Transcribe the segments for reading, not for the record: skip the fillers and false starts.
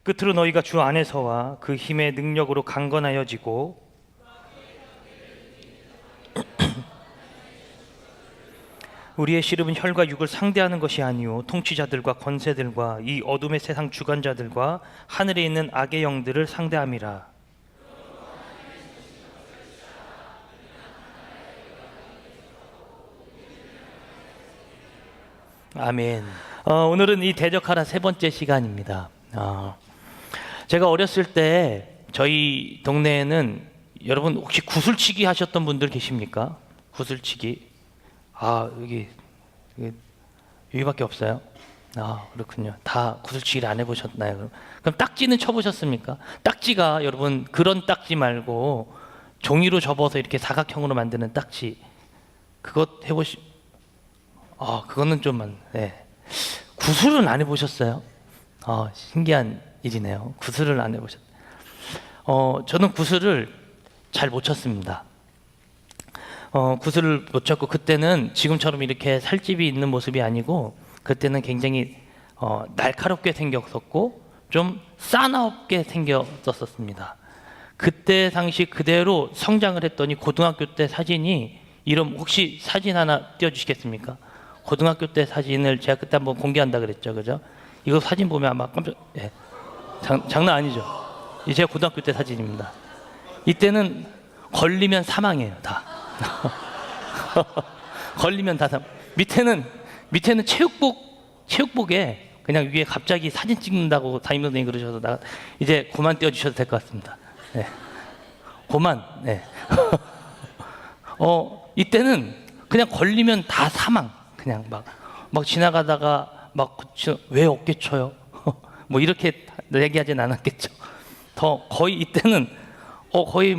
끝으로 너희가 주 안에서와 그 힘의 능력으로 강건하여지고 우리의 씨름은 혈과 육을 상대하는 것이 아니요 통치자들과 권세들과 이 어둠의 세상 주관자들과 하늘에 있는 악의 영들을 상대함이라. 아멘. 오늘은 이 대적하라 세 번째 시간입니다. 제가 어렸을 때 저희 동네에는 여러분 혹시 구슬치기 하셨던 분들 계십니까? 구슬치기. 여기밖에 없어요? 그렇군요. 다 구슬치기를 안 해보셨나요? 그럼 딱지는 쳐보셨습니까? 딱지가 여러분 그런 딱지 말고 종이로 접어서 이렇게 사각형으로 만드는 딱지, 그것 그거는 좀 구슬은 안 해보셨어요? 신기한 일이네요. 구슬을 안 해보셨어요. 저는 구슬을 잘 못 쳤습니다. 구슬을 못 쳤고, 그때는 지금처럼 이렇게 살집이 있는 모습이 아니고 그때는 굉장히 날카롭게 생겼었고 좀 싸나없게 생겼었습니다. 그때 당시 그대로 성장을 했더니 고등학교 때 사진이 혹시 사진 하나 띄워주시겠습니까? 고등학교 때 사진을 제가 그때 한번 공개한다 그랬죠, 그죠? 이거 사진 보면 아마 장난 아니죠? 이게 제가 고등학교 때 사진입니다. 이때는 걸리면 사망이에요, 다. 걸리면 다 밑에는 체육복에 그냥 위에 갑자기 사진 찍는다고 담임 선생님이 그러셔서 이제 그만 띄워주셔도 될 것 같습니다. 네. 그만. 네. 이때는 그냥 걸리면 다 사망. 그냥 막 지나가다가 왜 어깨 쳐요? 뭐 이렇게 얘기하진 않았겠죠. 거의 이때는 거의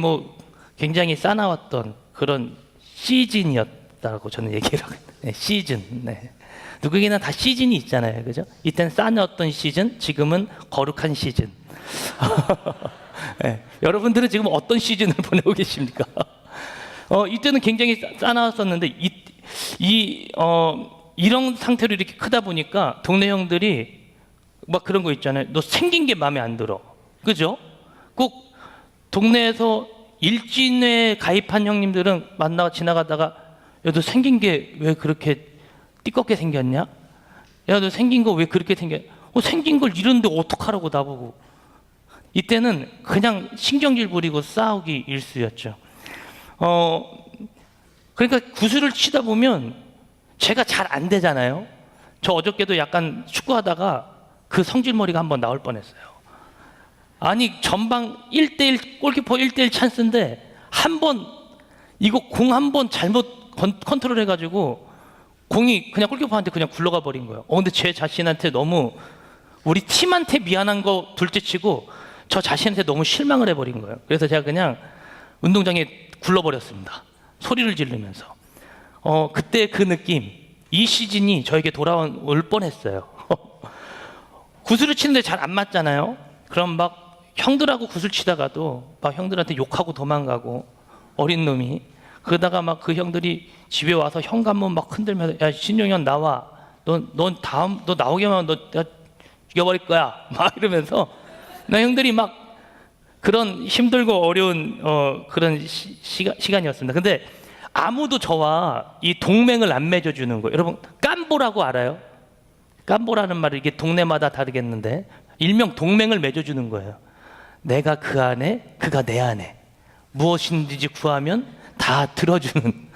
굉장히 싸나웠던 그런 시즌이었다고 저는 얘기를 하거든요. 네, 시즌. 네. 누구에게나 다 시즌이 있잖아요, 그죠? 이때는 싸나웠던 시즌, 지금은 거룩한 시즌. 네. 여러분들은 지금 어떤 시즌을 보내고 계십니까? 이때는 굉장히 싸나웠었는데 이런 상태로 이렇게 크다 보니까 동네 형들이 막 그런 거 있잖아요. 너 생긴 게 마음에 안 들어, 그죠? 꼭 동네에서 일진회에 가입한 형님들은 지나가다가 야, 너 생긴 게 왜 그렇게 띠껍게 생겼냐? 야, 너 생긴 거 왜 그렇게 생긴 걸 이런데 어떡하라고 나보고. 이때는 그냥 신경질 부리고 싸우기 일쑤였죠. 그러니까 구슬을 치다 보면 제가 잘 안 되잖아요. 저 어저께도 약간 축구하다가 그 성질머리가 한번 나올 뻔했어요. 아니, 전방 1대1 골키퍼 1대1 찬스인데 공 한 번 잘못 컨트롤 해가지고 공이 그냥 골키퍼한테 그냥 굴러가 버린 거예요. 근데 제 자신한테 너무, 우리 팀한테 미안한 거 둘째치고 저 자신한테 너무 실망을 해버린 거예요. 그래서 제가 그냥 운동장에 굴러버렸습니다. 소리를 지르면서. 그때 그 느낌, 이 시즌이 저에게 돌아올 뻔했어요. 구슬을 치는데 잘 안 맞잖아요. 그럼 형들하고 구슬 치다가도 형들한테 욕하고 도망가고, 어린 놈이. 그러다가 그 형들이 집에 와서 현관문 흔들면서 야, 신용현 나와. 너 나오기만 하면 너 죽여버릴 거야. 이러면서 형들이 그런 힘들고 어려운 그런 시간이었습니다. 근데 아무도 저와 이 동맹을 안 맺어주는 거예요. 여러분, 깜보라고 알아요? 깜보라는 말이 이게 동네마다 다르겠는데 일명 동맹을 맺어주는 거예요. 내가 그 안에, 그가 내 안에 무엇인지 구하면 다 들어주는,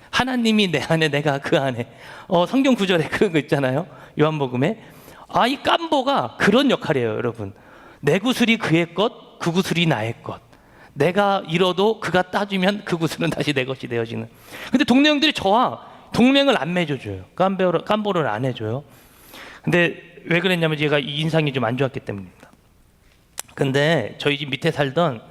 하나님이 내 안에, 내가 그 안에. 성경 구절에 그런 거 있잖아요, 요한복음에. 이 깜보가 그런 역할이에요, 여러분. 내 구슬이 그의 것, 그 구슬이 나의 것. 내가 잃어도 그가 따주면 그 구슬은 다시 내 것이 되어지는. 근데 동네 형들이 저와 동맹을 안 맺어줘요. 깜보를 안 해줘요. 근데 왜 그랬냐면 제가 이 인상이 좀 안 좋았기 때문입니다. 근데 저희 집 밑에 살던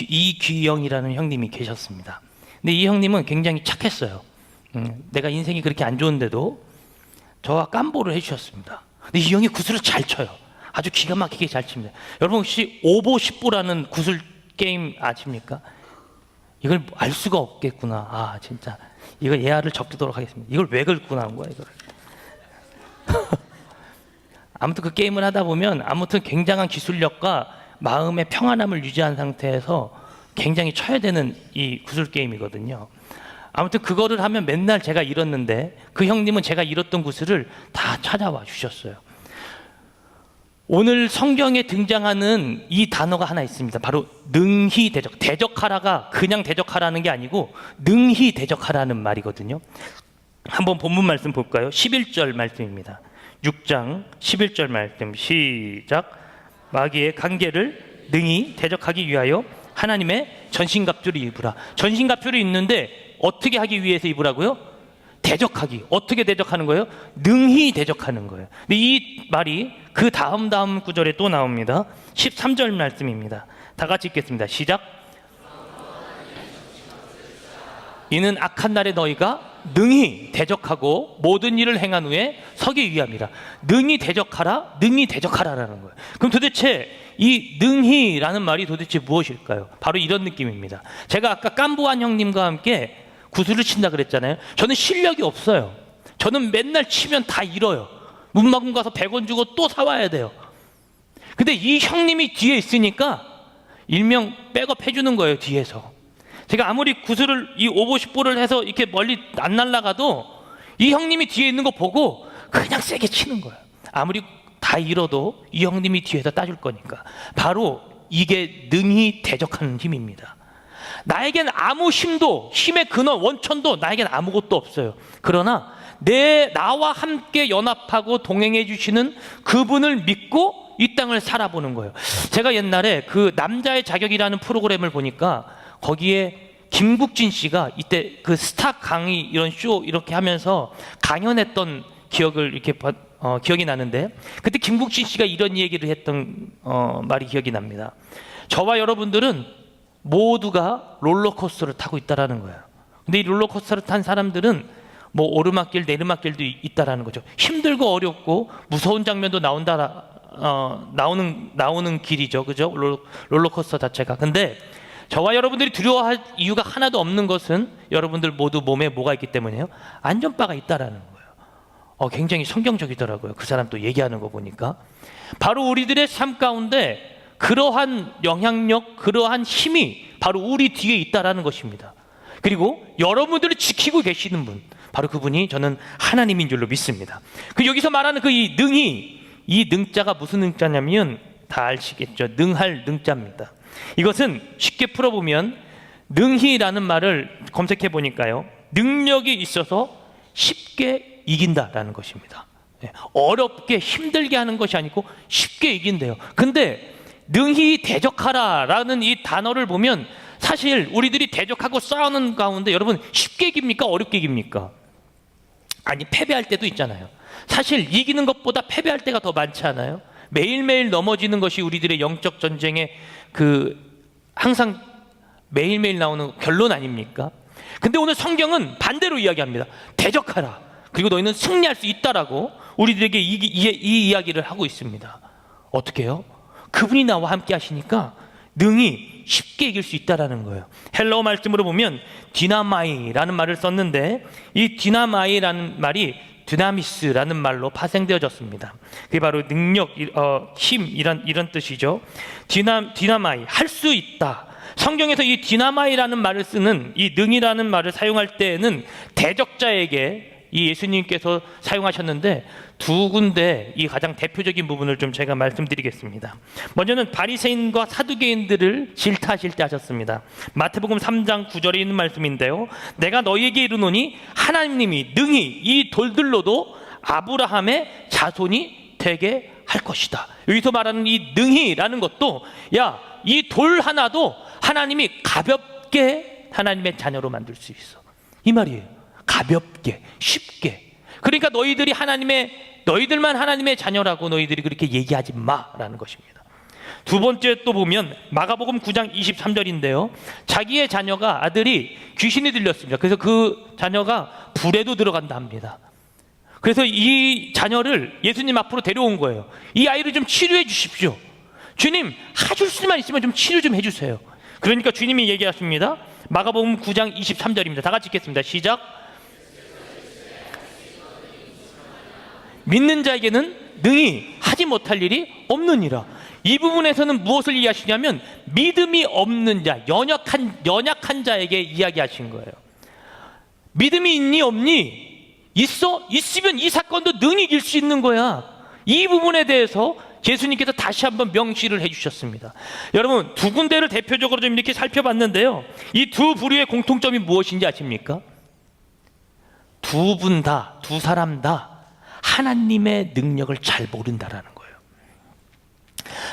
이귀영이라는 형님이 계셨습니다. 근데 이 형님은 굉장히 착했어요. 내가 인생이 그렇게 안 좋은데도 저와 깜보를 해주셨습니다. 근데 이 형이 구슬을 잘 쳐요. 아주 기가 막히게 잘 칩니다. 여러분 혹시 오보 10보라는 구슬 게임 아십니까? 이걸 알 수가 없겠구나. 진짜 이거 예화를 적도록 하겠습니다. 이걸 왜 긁고 나온 거야, 이거를. 아무튼 그 게임을 하다 보면 아무튼 굉장한 기술력과 마음의 평안함을 유지한 상태에서 굉장히 쳐야 되는 이 구슬 게임이거든요. 아무튼 그거를 하면 맨날 제가 잃었는데 그 형님은 제가 잃었던 구슬을 다 찾아와 주셨어요. 오늘 성경에 등장하는 이 단어가 하나 있습니다. 바로 능히 대적. 대적하라가 그냥 대적하라는 게 아니고 능히 대적하라는 말이거든요. 한번 본문 말씀 볼까요? 11절 말씀입니다. 6장 11절 말씀 시작. 마귀의 관계를 능히 대적하기 위하여 하나님의 전신갑주를 입으라. 전신갑주를 입는데 어떻게 하기 위해서 입으라고요? 대적하기. 어떻게 대적하는 거예요? 능히 대적하는 거예요. 근데 이 말이 그 다음 구절에 또 나옵니다. 13절 말씀입니다. 다 같이 읽겠습니다. 시작. 이는 악한 날에 너희가 능히 대적하고 모든 일을 행한 후에 서기 위함이라. 능히 대적하라, 능히 대적하라라는 거예요. 그럼 도대체 이 능히라는 말이 도대체 무엇일까요? 바로 이런 느낌입니다. 제가 아까 깜부한 형님과 함께 구슬을 친다 그랬잖아요. 저는 실력이 없어요. 저는 맨날 치면 다 잃어요. 문방구 가서 100원 주고 또 사와야 돼요. 근데 이 형님이 뒤에 있으니까 일명 백업 해주는 거예요, 뒤에서. 제가 아무리 구슬을 이 50볼을 해서 이렇게 멀리 안 날아가도 이 형님이 뒤에 있는 거 보고 그냥 세게 치는 거예요. 아무리 다 잃어도 이 형님이 뒤에서 따줄 거니까. 바로 이게 능히 대적하는 힘입니다. 나에겐 아무 힘도, 힘의 근원, 원천도 나에겐 아무것도 없어요. 그러나 나와 함께 연합하고 동행해 주시는 그분을 믿고 이 땅을 살아보는 거예요. 제가 옛날에 그 남자의 자격이라는 프로그램을 보니까 거기에 김국진 씨가 이때 그 스타 강의 이런 쇼 이렇게 하면서 강연했던 기억을 이렇게 기억이 나는데, 그때 김국진 씨가 이런 얘기를 했던 말이 기억이 납니다. 저와 여러분들은 모두가 롤러코스터를 타고 있다라는 거예요. 근데 이 롤러코스터를 탄 사람들은 뭐 오르막길 내리막길도 있다라는 거죠. 힘들고 어렵고 무서운 장면도 나오는 길이죠, 그죠? 롤러코스터 자체가. 근데 저와 여러분들이 두려워할 이유가 하나도 없는 것은 여러분들 모두 몸에 뭐가 있기 때문이에요? 안전바가 있다라는 거예요. 굉장히 성경적이더라고요. 그 사람 또 얘기하는 거 보니까. 바로 우리들의 삶 가운데 그러한 영향력, 그러한 힘이 바로 우리 뒤에 있다라는 것입니다. 그리고 여러분들을 지키고 계시는 분, 바로 그분이 저는 하나님인 줄로 믿습니다. 여기서 말하는 그 이 능히, 이 능자가 무슨 능자냐면 다 아시겠죠? 능할 능자입니다. 이것은 쉽게 풀어보면 능히라는 말을 검색해 보니까요, 능력이 있어서 쉽게 이긴다라는 것입니다. 어렵게 힘들게 하는 것이 아니고 쉽게 이긴대요. 근데 능히 대적하라라는 이 단어를 보면 사실 우리들이 대적하고 싸우는 가운데 여러분 쉽게 이깁니까? 어렵게 이깁니까? 아니, 패배할 때도 있잖아요. 사실 이기는 것보다 패배할 때가 더 많지 않아요? 매일매일 넘어지는 것이 우리들의 영적 전쟁의 항상 매일매일 나오는 결론 아닙니까? 근데 오늘 성경은 반대로 이야기합니다. 대적하라. 그리고 너희는 승리할 수 있다라고 우리들에게 이 이야기를 하고 있습니다. 어떻게 해요? 그분이 나와 함께 하시니까 능히 쉽게 이길 수 있다라는 거예요. 헬라어 말씀으로 보면 디나마이라는 말을 썼는데 이 디나마이라는 말이 드나미스라는 말로 파생되어졌습니다. 그게 바로 능력, 힘 이런 뜻이죠. 디나마이, 할 수 있다. 성경에서 이 디나마이라는 말을 쓰는 이 능이라는 말을 사용할 때에는 대적자에게 이 예수님께서 사용하셨는데 두 군데 이 가장 대표적인 부분을 좀 제가 말씀드리겠습니다. 먼저는 바리새인과 사두개인들을 질타하실 때 하셨습니다. 마태복음 3장 9절에 있는 말씀인데요, 내가 너희에게 이르노니 하나님이 능히 이 돌들로도 아브라함의 자손이 되게 할 것이다. 여기서 말하는 이 능히라는 것도, 이 돌 하나도 하나님이 가볍게 하나님의 자녀로 만들 수 있어, 이 말이에요. 가볍게, 쉽게. 그러니까 너희들만 하나님의 자녀라고 너희들이 그렇게 얘기하지 마라는 것입니다. 두 번째 또 보면 마가복음 9장 23절인데요, 자기의 자녀가, 아들이 귀신이 들렸습니다. 그래서 그 자녀가 불에도 들어간다 합니다. 그래서 이 자녀를 예수님 앞으로 데려온 거예요. 이 아이를 좀 치료해 주십시오. 주님, 하실 수만 있으면 좀 치료 좀 해주세요. 그러니까 주님이 얘기하십니다. 마가복음 9장 23절입니다. 다 같이 읽겠습니다. 시작. 믿는 자에게는 능히 하지 못할 일이 없느니라. 이 부분에서는 무엇을 이야기하시냐면 믿음이 없는 자, 연약한 자에게 이야기하신 거예요. 믿음이 있니 없니? 있어? 있으면 이 사건도 능히 이길 수 있는 거야. 이 부분에 대해서 예수님께서 다시 한번 명시를 해주셨습니다. 여러분, 두 군데를 대표적으로 좀 이렇게 살펴봤는데요, 이 두 부류의 공통점이 무엇인지 아십니까? 두 분 다, 두 사람 다 하나님의 능력을 잘 모른다라는 거예요.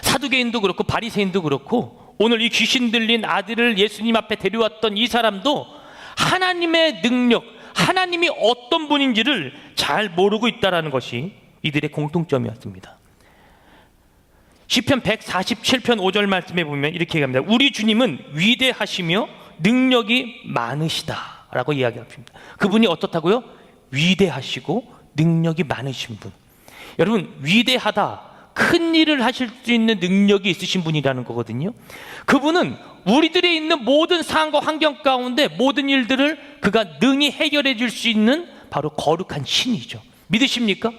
사두개인도 그렇고 바리새인도 그렇고 오늘 이 귀신 들린 아들을 예수님 앞에 데려왔던 이 사람도 하나님의 능력, 하나님이 어떤 분인지를 잘 모르고 있다는 것이 이들의 공통점이었습니다. 시편 147편 5절 말씀에 보면 이렇게 얘기합니다. 우리 주님은 위대하시며 능력이 많으시다 라고 이야기합니다. 그분이 어떻다고요? 위대하시고 능력이 많으신 분. 여러분, 위대하다, 큰 일을 하실 수 있는 능력이 있으신 분이라는 거거든요. 그분은 우리들의 있는 모든 상황과 환경 가운데 모든 일들을 그가 능히 해결해 줄 수 있는 바로 거룩한 신이죠. 믿으십니까?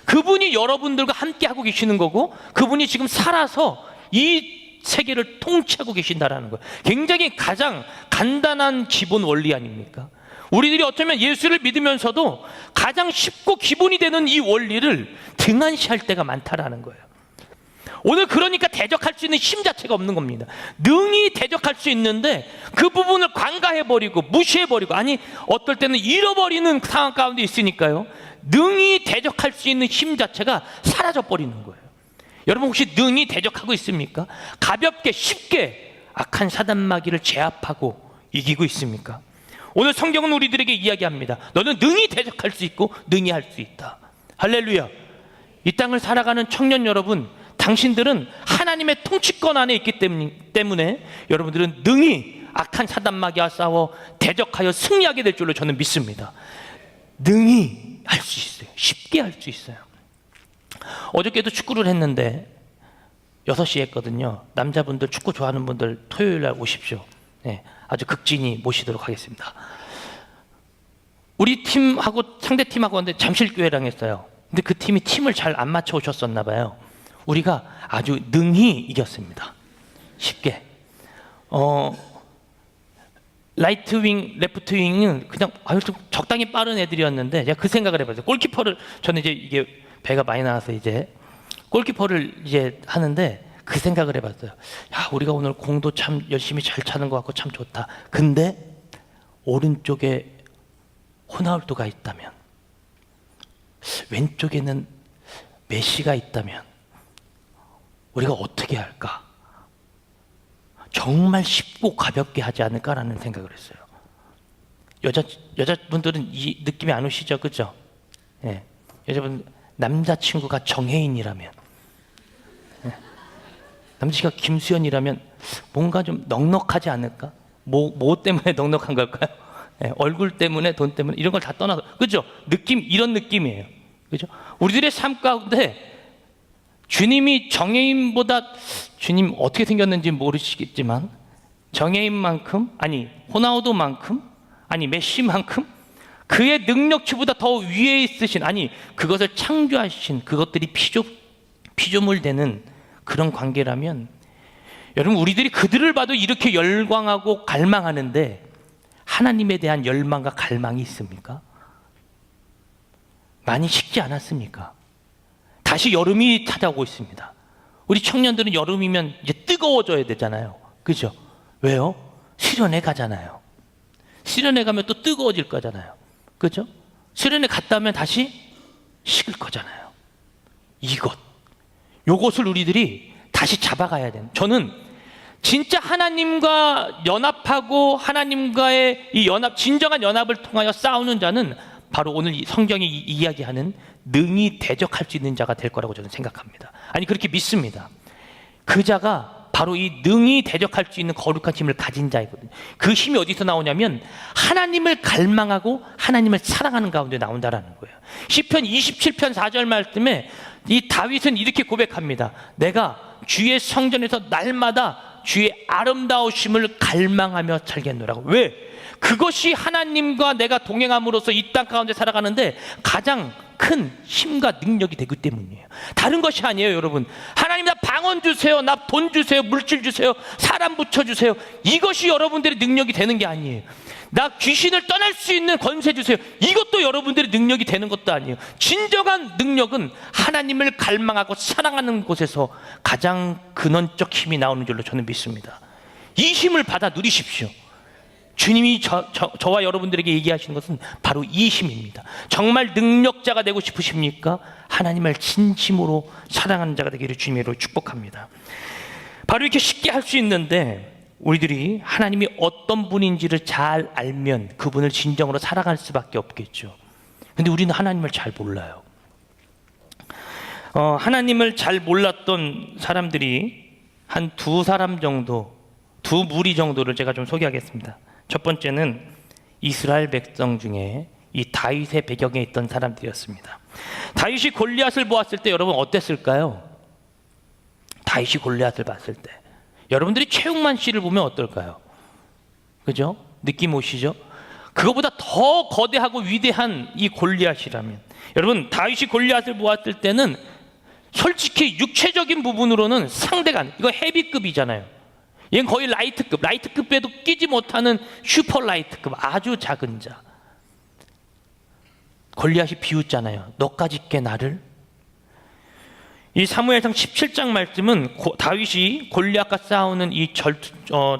그분이 여러분들과 함께 하고 계시는 거고, 그분이 지금 살아서 이 세계를 통치하고 계신다라는 거예요. 굉장히 가장 간단한 기본 원리 아닙니까? 우리들이 어쩌면 예수를 믿으면서도 가장 쉽고 기본이 되는 이 원리를 등한시할 때가 많다라는 거예요. 오늘 그러니까 대적할 수 있는 힘 자체가 없는 겁니다. 능히 대적할 수 있는데 그 부분을 관가해버리고 무시해버리고, 아니 어떨 때는 잃어버리는 상황 가운데 있으니까요, 능히 대적할 수 있는 힘 자체가 사라져버리는 거예요. 여러분, 혹시 능히 대적하고 있습니까? 가볍게 쉽게 악한 사단마귀를 제압하고 이기고 있습니까? 오늘 성경은 우리들에게 이야기합니다. 너는 능히 대적할 수 있고 능히 할 수 있다. 할렐루야. 이 땅을 살아가는 청년 여러분, 당신들은 하나님의 통치권 안에 있기 때문에 여러분들은 능히 악한 사단마귀와 싸워 대적하여 승리하게 될 줄로 저는 믿습니다. 능히 할 수 있어요. 쉽게 할 수 있어요. 어저께도 축구를 했는데 6시에 했거든요. 남자분들, 축구 좋아하는 분들 토요일 날 오십시오. 네, 아주 극진히 모시도록 하겠습니다. 우리 팀하고 상대 팀하고 근데 잠실교회랑 했어요. 근데 그 팀이 팀을 잘 안 맞춰 오셨었나 봐요. 우리가 아주 능히 이겼습니다. 쉽게. 라이트 윙, 레프트 윙은 그냥 좀 적당히 빠른 애들이었는데 제가 그 생각을 해봤어요. 골키퍼를, 저는 이제 이게 배가 많이 나와서 이제 골키퍼를 이제 하는데 그 생각을 해봤어요. 야, 우리가 오늘 공도 참 열심히 잘 차는 것 같고 참 좋다. 근데 오른쪽에 호나우두가 있다면, 왼쪽에는 메시가 있다면 우리가 어떻게 할까? 정말 쉽고 가볍게 하지 않을까라는 생각을 했어요. 여자분들은 이 느낌이 안 오시죠? 그죠? 예. 여자분, 남자친구가 정혜인이라면, 예. 남자친구가 김수현이라면 뭔가 좀 넉넉하지 않을까? 뭐 때문에 넉넉한 걸까요? 예. 얼굴 때문에, 돈 때문에, 이런 걸 다 떠나서, 그죠? 느낌, 이런 느낌이에요. 그죠? 우리들의 삶 가운데 주님이 정혜인보다, 주님 어떻게 생겼는지 모르시겠지만 정혜인만큼, 아니 호나우두만큼, 아니 메시만큼 그의 능력치보다 더 위에 있으신, 아니 그것을 창조하신, 그것들이 피조물 되는 그런 관계라면, 여러분, 우리들이 그들을 봐도 이렇게 열광하고 갈망하는데 하나님에 대한 열망과 갈망이 있습니까? 많이 식지 않았습니까? 다시 여름이 찾아오고 있습니다. 우리 청년들은 여름이면 이제 뜨거워져야 되잖아요. 그죠? 왜요? 수련회 가잖아요. 수련회 가면 또 뜨거워질 거잖아요. 그죠? 수련회 갔다 오면 다시 식을 거잖아요. 요것을 우리들이 다시 잡아가야 돼요. 저는 진짜 하나님과 연합하고 하나님과의 이 연합, 진정한 연합을 통하여 싸우는 자는 바로 오늘 이 성경이 이야기하는 능히 대적할 수 있는 자가 될 거라고 저는 생각합니다. 아니, 그렇게 믿습니다. 그 자가 바로 이 능히 대적할 수 있는 거룩한 힘을 가진 자이거든요. 그 힘이 어디서 나오냐면 하나님을 갈망하고 하나님을 사랑하는 가운데 나온다라는 거예요. 시편 27편 4절 말씀에 이 다윗은 이렇게 고백합니다. 내가 주의 성전에서 날마다 주의 아름다우심을 갈망하며 살겠노라고. 왜? 그것이 하나님과 내가 동행함으로써 이 땅 가운데 살아가는데 가장 큰 힘과 능력이 되기 때문이에요. 다른 것이 아니에요, 여러분. 하나님 나 방언 주세요, 나 돈 주세요, 물질 주세요, 사람 붙여주세요. 이것이 여러분들의 능력이 되는 게 아니에요. 나 귀신을 떠날 수 있는 권세 주세요. 이것도 여러분들의 능력이 되는 것도 아니에요. 진정한 능력은 하나님을 갈망하고 사랑하는 곳에서 가장 근원적 힘이 나오는 줄로 저는 믿습니다. 이 힘을 받아 누리십시오. 주님이 저와 여러분들에게 얘기하시는 것은 바로 이 힘입니다. 정말 능력자가 되고 싶으십니까? 하나님을 진심으로 사랑하는 자가 되기를 주님으로 축복합니다. 바로 이렇게 쉽게 할 수 있는데 우리들이 하나님이 어떤 분인지를 잘 알면 그분을 진정으로 사랑할 수밖에 없겠죠. 근데 우리는 하나님을 잘 몰라요. 하나님을 잘 몰랐던 사람들이 한 두 사람 정도, 두 무리 정도를 제가 좀 소개하겠습니다. 첫 번째는 이스라엘 백성 중에 이 다윗의 배경에 있던 사람들이었습니다. 다윗이 골리앗을 보았을 때 여러분 어땠을까요? 다윗이 골리앗을 봤을 때 여러분들이 최욱만 씨를 보면 어떨까요? 그죠? 느낌 오시죠? 그거보다 더 거대하고 위대한 이 골리앗이라면, 여러분 다윗이 골리앗을 보았을 때는 솔직히 육체적인 부분으로는 상대가 이거 헤비급이잖아요. 얘는 거의 라이트급에도 끼지 못하는 슈퍼 라이트급, 아주 작은 자. 골리앗이 비웃잖아요. 너까지 께 나를? 이 사무엘상 17장 말씀은 다윗이 골리앗과 싸우는 이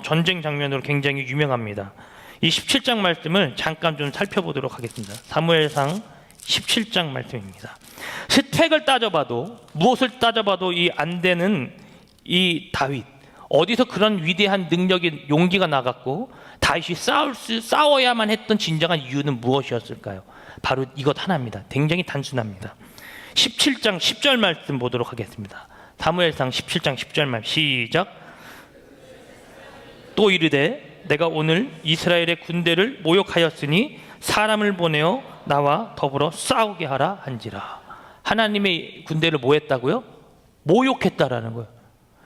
전쟁 장면으로 굉장히 유명합니다. 이 17장 말씀을 잠깐 좀 살펴보도록 하겠습니다. 사무엘상 17장 말씀입니다. 스펙을 따져봐도, 무엇을 따져봐도 이 안 되는 이 다윗, 어디서 그런 위대한 능력이, 용기가 나갔고 다윗이 싸워야만 했던 진정한 이유는 무엇이었을까요? 바로 이것 하나입니다. 굉장히 단순합니다. 17장 10절 말씀 보도록 하겠습니다. 사무엘상 17장 10절 말씀 시작. 또 이르되 내가 오늘 이스라엘의 군대를 모욕하였으니 사람을 보내어 나와 더불어 싸우게 하라 한지라. 하나님의 군대를 뭐 했다고요? 모욕했다라는 거예요.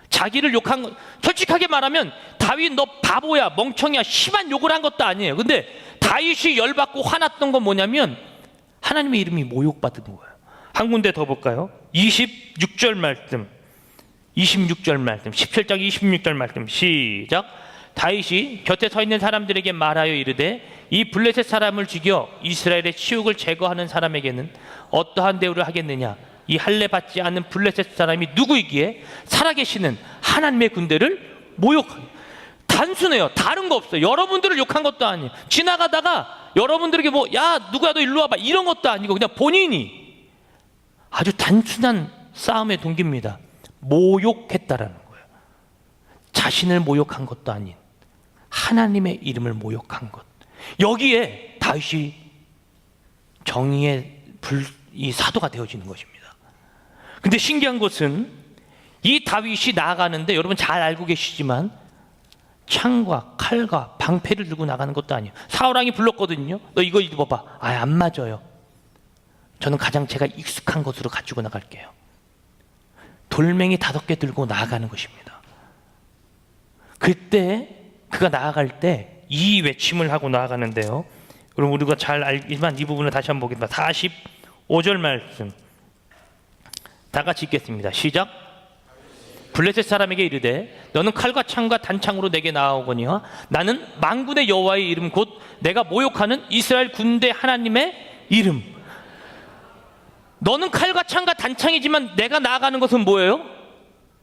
자기를 욕한 거, 솔직하게 말하면 다윗 너 바보야, 멍청이야, 심한 욕을 한 것도 아니에요. 근데 다윗이 열받고 화났던 건 뭐냐면 하나님의 이름이 모욕받은 거예요. 한 군데 더 볼까요? 26절 말씀 17장 26절 말씀 시작. 다윗이 곁에 서 있는 사람들에게 말하여 이르되 이 블레셋 사람을 죽여 이스라엘의 치욕을 제거하는 사람에게는 어떠한 대우를 하겠느냐? 이 할례 받지 않는 블레셋 사람이 누구이기에 살아계시는 하나님의 군대를 모욕하게. 단순해요. 다른 거 없어요. 여러분들을 욕한 것도 아니에요. 지나가다가 여러분들에게 뭐 야 누구야 너 일로 와봐 이런 것도 아니고 그냥 본인이 아주 단순한 싸움의 동기입니다. 모욕했다라는 거예요. 자신을 모욕한 것도 아닌 하나님의 이름을 모욕한 것. 여기에 다윗이 정의의 이 사도가 되어지는 것입니다. 근데 신기한 것은 이 다윗이 나아가는데 여러분 잘 알고 계시지만 창과 칼과 방패를 들고 나가는 것도 아니에요. 사울왕이 불렀거든요. 너 이거 입어봐. 안 맞아요. 저는 가장 제가 익숙한 것으로 가지고 나갈게요. 돌멩이 5개 들고 나아가는 것입니다. 그때 그가 나아갈 때 이 외침을 하고 나아가는데요. 여러분 우리가 잘 알지만 이 부분을 다시 한번 보겠습니다. 45절 말씀 다 같이 읽겠습니다. 시작. 블레셋 사람에게 이르되 너는 칼과 창과 단창으로 내게 나아오거니와 나는 만군의 여호와의 이름 곧 내가 모욕하는 이스라엘 군대 하나님의 이름. 너는 칼과 창과 단창이지만 내가 나아가는 것은 뭐예요?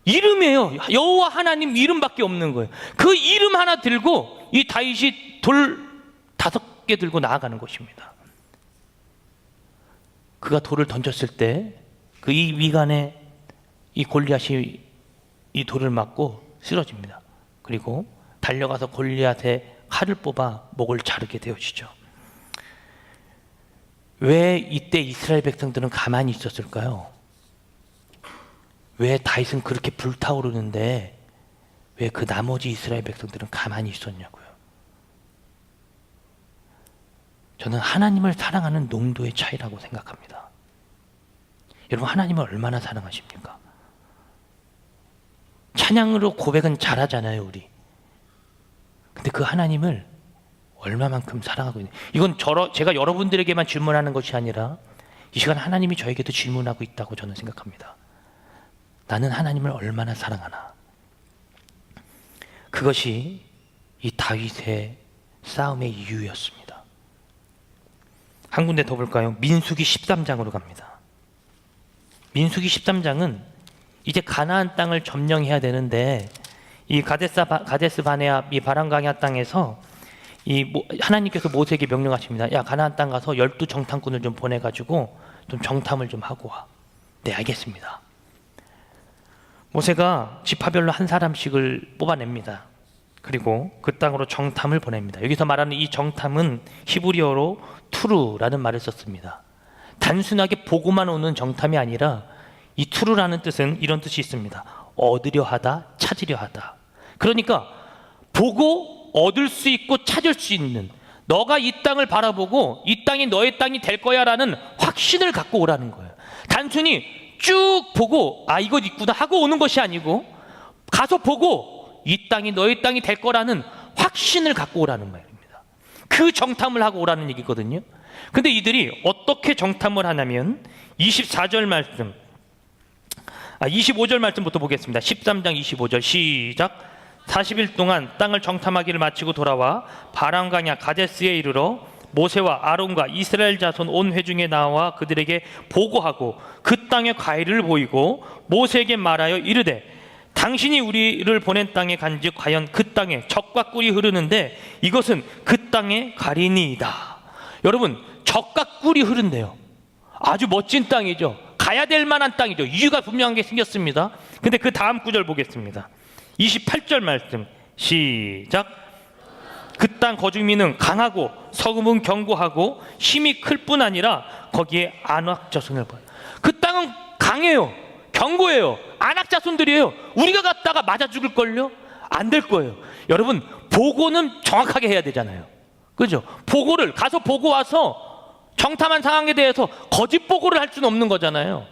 이름이에요. 여호와 하나님 이름밖에 없는 거예요. 그 이름 하나 들고 이 다윗이 돌 5개 들고 나아가는 것입니다. 그가 돌을 던졌을 때 그 이 위간에 이 골리앗이 이 돌을 맞고 쓰러집니다. 그리고 달려가서 골리앗의 칼을 뽑아 목을 자르게 되어지죠. 왜 이때 이스라엘 백성들은 가만히 있었을까요? 왜 다윗은 그렇게 불타오르는데 왜 그 나머지 이스라엘 백성들은 가만히 있었냐고요? 저는 하나님을 사랑하는 농도의 차이라고 생각합니다. 여러분 하나님을 얼마나 사랑하십니까? 찬양으로 고백은 잘하잖아요 우리. 근데 그 하나님을 얼마만큼 사랑하고 있는. 이건 제가 여러분들에게만 질문하는 것이 아니라 이 시간 하나님이 저에게도 질문하고 있다고 저는 생각합니다. 나는 하나님을 얼마나 사랑하나. 그것이 이 다윗의 싸움의 이유였습니다. 한 군데 더 볼까요? 민수기 13장으로 갑니다. 민수기 13장은 이제 가나안 땅을 점령해야 되는데 이 가데스 바네아 이 바람강야 땅에서 하나님께서 모세에게 명령하십니다. 야, 가나안 땅 가서 12 정탐꾼을 좀 보내가지고 좀 정탐을 좀 하고 와. 네, 알겠습니다. 모세가 지파별로 한 사람씩을 뽑아냅니다. 그리고 그 땅으로 정탐을 보냅니다. 여기서 말하는 이 정탐은 히브리어로 투르라는 말을 썼습니다. 단순하게 보고만 오는 정탐이 아니라 이 투르라는 뜻은 이런 뜻이 있습니다. 얻으려 하다, 찾으려 하다. 그러니까 보고 얻을 수 있고 찾을 수 있는, 너가 이 땅을 바라보고 이 땅이 너의 땅이 될 거야 라는 확신을 갖고 오라는 거예요. 단순히 쭉 보고 아 이거 있구나 하고 오는 것이 아니고 가서 보고 이 땅이 너의 땅이 될 거라는 확신을 갖고 오라는 말입니다. 그 정탐을 하고 오라는 얘기거든요. 근데 이들이 어떻게 정탐을 하냐면 24절 말씀 25절 말씀부터 보겠습니다. 13장 25절 시작. 40일 동안 땅을 정탐하기를 마치고 돌아와 바람강야 가데스에 이르러 모세와 아론과 이스라엘 자손 온 회중에 나와 그들에게 보고하고 그 땅의 과일을 보이고 모세에게 말하여 이르되 당신이 우리를 보낸 땅에 간즉 과연 그 땅에 젖과 꿀이 흐르는데 이것은 그 땅의 가리니이다. 여러분, 젖과 꿀이 흐른대요. 아주 멋진 땅이죠. 가야 될 만한 땅이죠. 이유가 분명하게 생겼습니다. 근데 그 다음 구절 보겠습니다. 28절 말씀 시작. 그 땅 거주민은 강하고 서금은 견고하고 힘이 클 뿐 아니라 거기에 안악자손을 봐요. 그 땅은 강해요. 견고해요. 안악자손들이에요. 우리가 갔다가 맞아 죽을걸요? 안 될 거예요. 여러분, 보고는 정확하게 해야 되잖아요. 그죠? 보고를 가서 보고 와서 정탐한 상황에 대해서 거짓 보고를 할 수는 없는 거잖아요.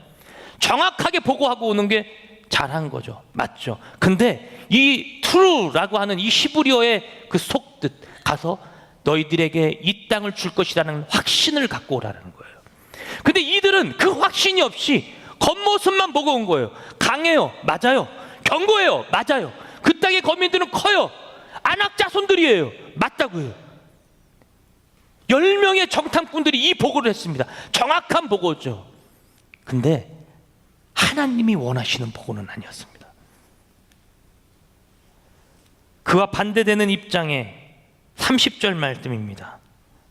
정확하게 보고하고 오는 게 잘한 거죠. 맞죠? 근데 이 트루라고 하는 이 히브리어의 그 속뜻, 가서 너희들에게 이 땅을 줄 것이라는 확신을 갖고 오라는 거예요. 근데 이들은 그 확신이 없이 겉모습만 보고 온 거예요. 강해요. 맞아요. 견고해요. 맞아요. 그 땅의 거민들은 커요. 안악자손들이에요. 맞다고요. 10명의 정탐꾼들이 이 보고를 했습니다. 정확한 보고죠. 근데 하나님이 원하시는 보고는 아니었습니다. 그와 반대되는 입장에 30절 말씀입니다.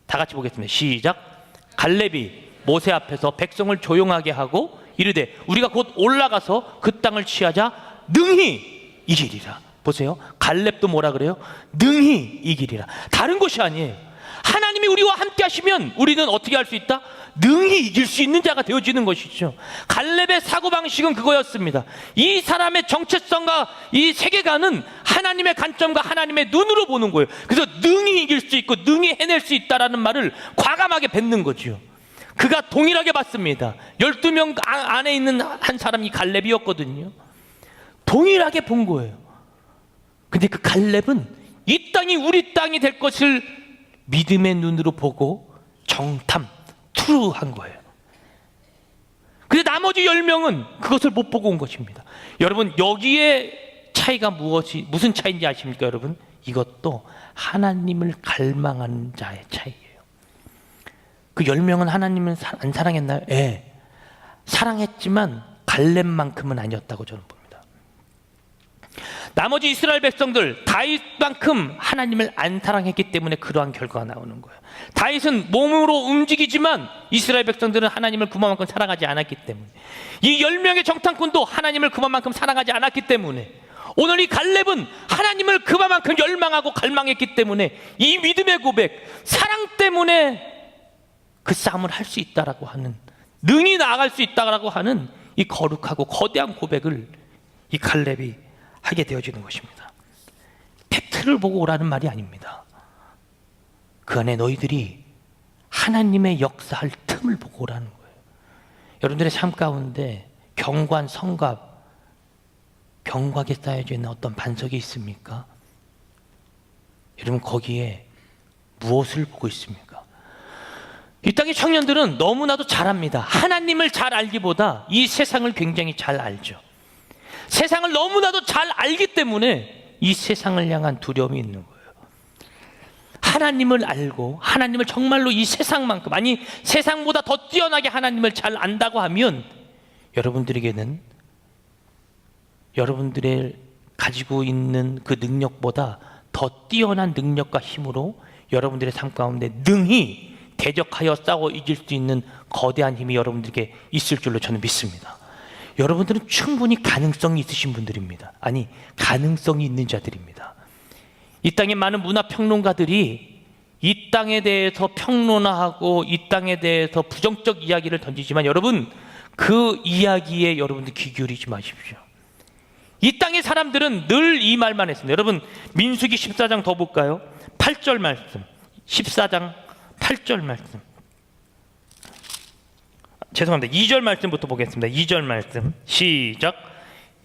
다 같이 보겠습니다. 시작. 갈렙이 모세 앞에서 백성을 조용하게 하고 이르되 우리가 곧 올라가서 그 땅을 취하자 능히 이기리라. 보세요. 갈렙도 뭐라 그래요? 능히 이기리라. 다른 것이 아니에요. 하나님이 우리와 함께 하시면 우리는 어떻게 할 수 있다? 능히 이길 수 있는 자가 되어지는 것이죠. 갈렙의 사고방식은 그거였습니다. 이 사람의 정체성과 이 세계관은 하나님의 관점과 하나님의 눈으로 보는 거예요. 그래서 능히 이길 수 있고 능히 해낼 수 있다라는 말을 과감하게 뱉는 거죠. 그가 동일하게 봤습니다. 12명 안에 있는 한 사람이 갈렙이었거든요. 동일하게 본 거예요. 근데 그 갈렙은 이 땅이 우리 땅이 될 것을 믿음의 눈으로 보고 정탐, 투루한 거예요. 근데 나머지 10명은 그것을 못 보고 온 것입니다. 여러분, 여기에 차이가 무슨 차이인지 아십니까, 여러분? 이것도 하나님을 갈망하는 자의 차이예요. 그 10명은 하나님을 안 사랑했나요? 예. 사랑했지만 갈렙만큼은 아니었다고 저는 봅니다. 나머지 이스라엘 백성들 다윗만큼 하나님을 안 사랑했기 때문에 그러한 결과가 나오는 거예요. 다윗은 몸으로 움직이지만 이스라엘 백성들은 하나님을 그만큼 사랑하지 않았기 때문에, 이 10명의 정탐꾼도 하나님을 그만큼 사랑하지 않았기 때문에, 오늘 이 갈렙은 하나님을 그만큼 열망하고 갈망했기 때문에 이 믿음의 고백, 사랑 때문에 그 싸움을 할 수 있다라고 하는, 능히 나아갈 수 있다라고 하는 이 거룩하고 거대한 고백을 이 갈렙이 하게 되어지는 것입니다. 팩트를 보고 오라는 말이 아닙니다. 그 안에 너희들이 하나님의 역사할 틈을 보고 오라는 거예요. 여러분들의 삶 가운데 경관, 성곽, 경곽에 쌓여져 있는 어떤 반석이 있습니까? 여러분, 거기에 무엇을 보고 있습니까? 이 땅의 청년들은 너무나도 잘합니다. 하나님을 잘 알기보다 이 세상을 굉장히 잘 알죠. 세상을 너무나도 잘 알기 때문에 이 세상을 향한 두려움이 있는 거예요. 하나님을 알고 하나님을 정말로 이 세상만큼, 아니 세상보다 더 뛰어나게 하나님을 잘 안다고 하면 여러분들에게는 여러분들의 가지고 있는 그 능력보다 더 뛰어난 능력과 힘으로 여러분들의 삶 가운데 능히 대적하여 싸워 이길 수 있는 거대한 힘이 여러분들에게 있을 줄로 저는 믿습니다. 여러분들은 충분히 가능성이 있으신 분들입니다. 아니, 가능성이 있는 자들입니다. 이 땅의 많은 문화평론가들이 이 땅에 대해서 평론하고 이 땅에 대해서 부정적 이야기를 던지지만 여러분, 그 이야기에 여러분들 귀 기울이지 마십시오. 이 땅의 사람들은 늘 이 말만 했습니다. 여러분, 민수기 14장 더 볼까요? 8절 말씀, 14장 8절 말씀, 죄송합니다. 2절 말씀부터 보겠습니다. 2절 말씀 시작.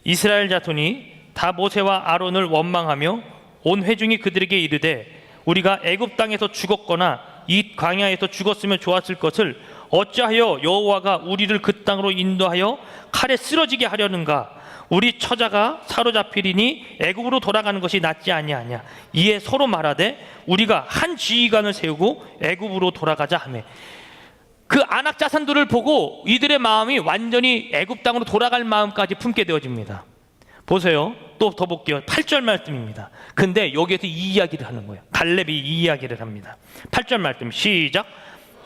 이스라엘 자손이 다 모세와 아론을 원망하며 온 회중이 그들에게 이르되 우리가 애굽 땅에서 죽었거나 이 광야에서 죽었으면 좋았을 것을 어찌하여 여호와가 우리를 그 땅으로 인도하여 칼에 쓰러지게 하려는가? 우리 처자가 사로잡히리니 애굽으로 돌아가는 것이 낫지 아니하냐? 이에 서로 말하되 우리가 한 지휘관을 세우고 애굽으로 돌아가자 하매, 그 안악 자산들을 보고 이들의 마음이 완전히 애굽 땅으로 돌아갈 마음까지 품게 되어집니다. 보세요. 또 더 볼게요. 8절 말씀입니다. 근데 여기에서 이 이야기를 하는 거예요. 갈렙이 이 이야기를 합니다. 8절 말씀 시작.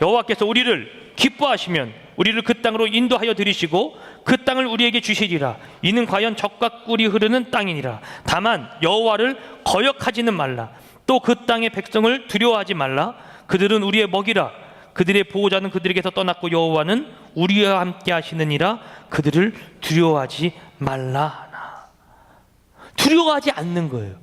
여호와께서 우리를 기뻐하시면 우리를 그 땅으로 인도하여 들이시고 그 땅을 우리에게 주시리라. 이는 과연 젖과 꿀이 흐르는 땅이니라. 다만 여호와를 거역하지는 말라. 또 그 땅의 백성을 두려워하지 말라. 그들은 우리의 먹이라. 그들의 보호자는 그들에게서 떠났고 여호와는 우리와 함께 하시느니라. 그들을 두려워하지 말라. 두려워하지 않는 거예요.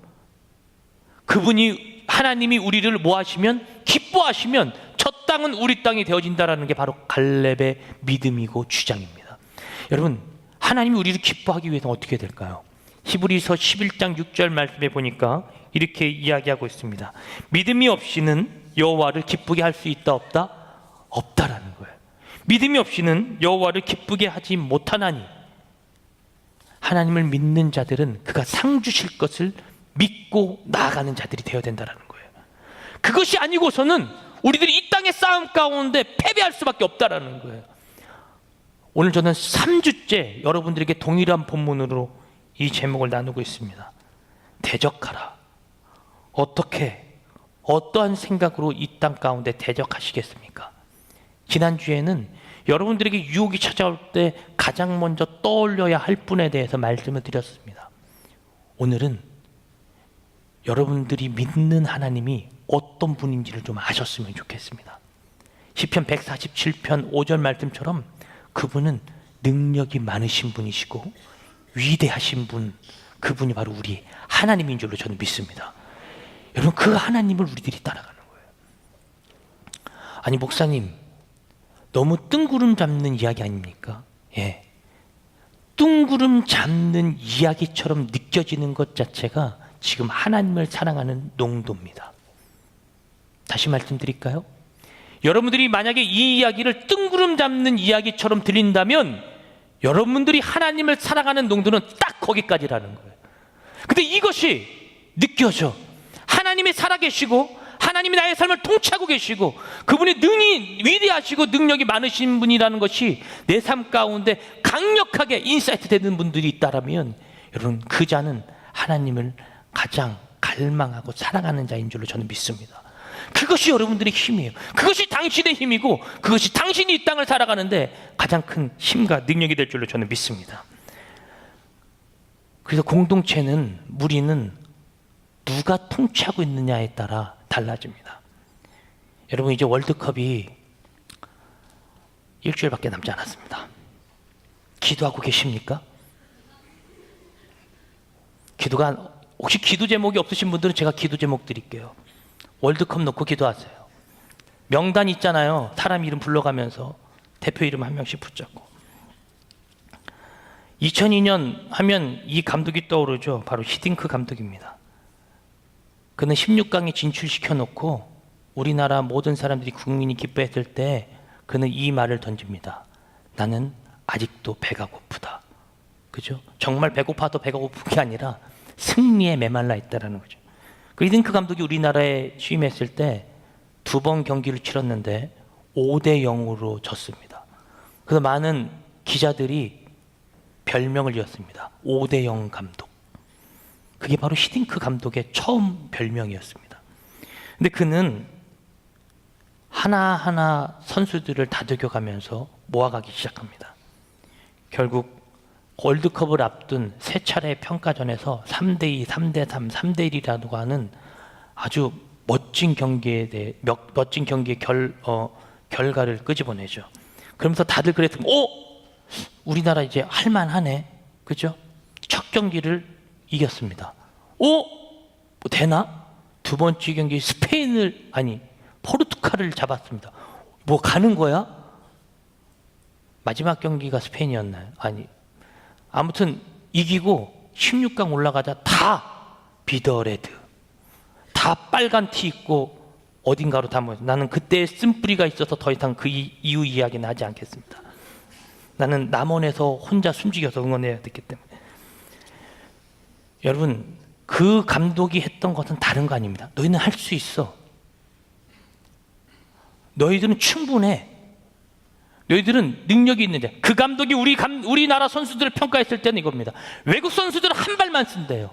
그분이, 하나님이 우리를 뭐 하시면, 기뻐하시면 저 땅은 우리 땅이 되어진다라는 게 바로 갈렙의 믿음이고 주장입니다. 여러분, 하나님이 우리를 기뻐하기 위해서는 어떻게 될까요? 히브리서 11장 6절 말씀에 보니까 이렇게 이야기하고 있습니다. 믿음이 없이는 여호와를 기쁘게 할 수 있다 없다? 없다라는 거예요. 믿음이 없이는 여호와를 기쁘게 하지 못하나니, 하나님을 믿는 자들은 그가 상 주실 것을 믿고 나아가는 자들이 되어야 된다는 거예요. 그것이 아니고서는 우리들이 이 땅의 싸움 가운데 패배할 수밖에 없다는 거예요. 오늘 저는 3주째 여러분들에게 동일한 본문으로 이 제목을 나누고 있습니다. 대적하라. 어떻게, 어떠한 생각으로 이 땅 가운데 대적하시겠습니까? 지난주에는 여러분들에게 유혹이 찾아올 때 가장 먼저 떠올려야 할 분에 대해서 말씀을 드렸습니다. 오늘은 여러분들이 믿는 하나님이 어떤 분인지를 좀 아셨으면 좋겠습니다. 시편 147편 5절 말씀처럼 그분은 능력이 많으신 분이시고 위대하신 분, 그분이 바로 우리 하나님인 줄로 저는 믿습니다. 여러분, 그 하나님을 우리들이 따라가는 거예요. 아니, 목사님, 너무 뜬구름 잡는 이야기 아닙니까? 예. 뜬구름 잡는 이야기처럼 느껴지는 것 자체가 지금 하나님을 사랑하는 농도입니다. 다시 말씀드릴까요? 여러분들이 만약에 이 이야기를 뜬구름 잡는 이야기처럼 들린다면 여러분들이 하나님을 사랑하는 농도는 딱 거기까지라는 거예요. 근데 이것이 느껴져. 하나님이 살아계시고 하나님이 나의 삶을 통치하고 계시고 그분이 능히 위대하시고 능력이 많으신 분이라는 것이 내 삶 가운데 강력하게 인사이트 되는 분들이 있다면 여러분, 그 자는 하나님을 가장 갈망하고 사랑하는 자인 줄로 저는 믿습니다. 그것이 여러분들의 힘이에요. 그것이 당신의 힘이고 그것이 당신이 이 땅을 살아가는데 가장 큰 힘과 능력이 될 줄로 저는 믿습니다. 그래서 공동체는, 무리는 누가 통치하고 있느냐에 따라 달라집니다. 여러분, 이제 월드컵이 일주일밖에 남지 않았습니다. 기도하고 계십니까? 혹시 기도 제목이 없으신 분들은 제가 기도 제목 드릴게요. 월드컵 놓고 기도하세요. 명단 있잖아요. 사람 이름 불러가면서 대표 이름 한 명씩 붙잡고. 2002년 하면 이 감독이 떠오르죠. 바로 히딩크 감독입니다. 그는 16강에 진출시켜 놓고 우리나라 모든 사람들이 국민이 기뻐했을 때 그는 이 말을 던집니다. 나는 아직도 배가 고프다. 그죠? 정말 배고파도 배가 고픈 게 아니라 승리에 메말라 있다라는 거죠. 그 히딩크 감독이 우리나라에 취임했을 때 2번 경기를 치렀는데 5대 0으로 졌습니다. 그래서 많은 기자들이 별명을 지었습니다. 5대 0 감독. 그게 바로 히딩크 감독의 처음 별명이었습니다. 근데 그는 하나하나 선수들을 다독여가면서 모아가기 시작합니다. 결국 월드컵을 앞둔 3차례 평가전에서 3대2, 3대3, 3대1이라고 하는 아주 멋진 경기에 대해 멋진 경기의 결과를 끄집어내죠. 그러면서 다들 그랬으면 우리나라 이제 할만하네. 그죠? 첫 경기를 이겼습니다. 뭐 되나? 두 번째 경기 포르투갈을 잡았습니다. 뭐 가는 거야? 마지막 경기가 스페인이었나요? 아무튼 이기고 16강 올라가자 다 비더레드, 다 빨간 티 입고 어딘가로 다 모였어요. 나는 그때 쓴뿌리가 있어서 더 이상 그 이후 이야기는 하지 않겠습니다. 나는 남원에서 혼자 숨죽여서 응원해야 됐기 때문에. 여러분, 그 감독이 했던 것은 다른 거 아닙니다. 너희는 할 수 있어. 너희들은 충분해. 너희들은 능력이 있는데. 그 감독이 우리나라 선수들을 평가했을 때는 이겁니다. 외국 선수들은 한 발만 쓴대요.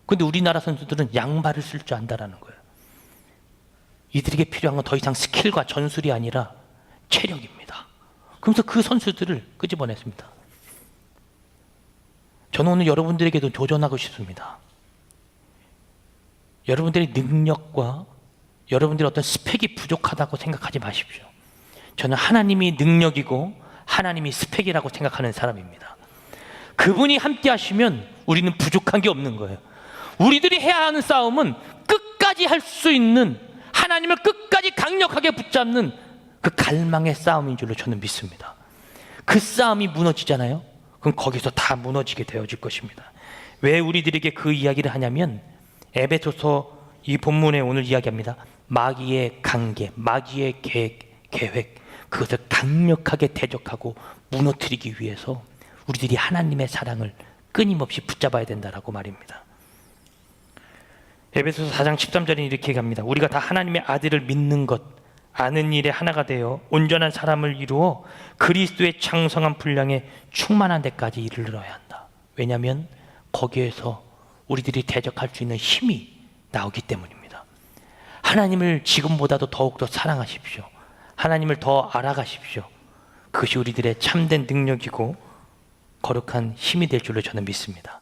근데 우리나라 선수들은 양발을 쓸 줄 안다라는 거예요. 이들에게 필요한 건 더 이상 스킬과 전술이 아니라 체력입니다. 그러면서 그 선수들을 끄집어냈습니다. 저는 오늘 여러분들에게도 도전하고 싶습니다. 여러분들의 능력과 여러분들의 어떤 스펙이 부족하다고 생각하지 마십시오. 저는 하나님이 능력이고 하나님이 스펙이라고 생각하는 사람입니다. 그분이 함께 하시면 우리는 부족한 게 없는 거예요. 우리들이 해야 하는 싸움은 끝까지 할 수 있는, 하나님을 끝까지 강력하게 붙잡는 그 갈망의 싸움인 줄로 저는 믿습니다. 그 싸움이 무너지잖아요. 그럼 거기서 다 무너지게 되어질 것입니다. 왜 우리들에게 그 이야기를 하냐면 에베소서 이 본문에 오늘 이야기합니다. 마귀의 관계, 마귀의 계획, 그것을 강력하게 대적하고 무너뜨리기 위해서 우리들이 하나님의 사랑을 끊임없이 붙잡아야 된다라고 말입니다. 에베소서 4장 13절에 이렇게 얘기합니다. 우리가 다 하나님의 아들을 믿는 것, 아는 일에 하나가 되어 온전한 사람을 이루어 그리스도의 장성한 분량에 충만한 데까지 이르러야 한다. 왜냐하면 거기에서 우리들이 대적할 수 있는 힘이 나오기 때문입니다. 하나님을 지금보다도 더욱더 사랑하십시오. 하나님을 더 알아가십시오. 그것이 우리들의 참된 능력이고 거룩한 힘이 될 줄로 저는 믿습니다.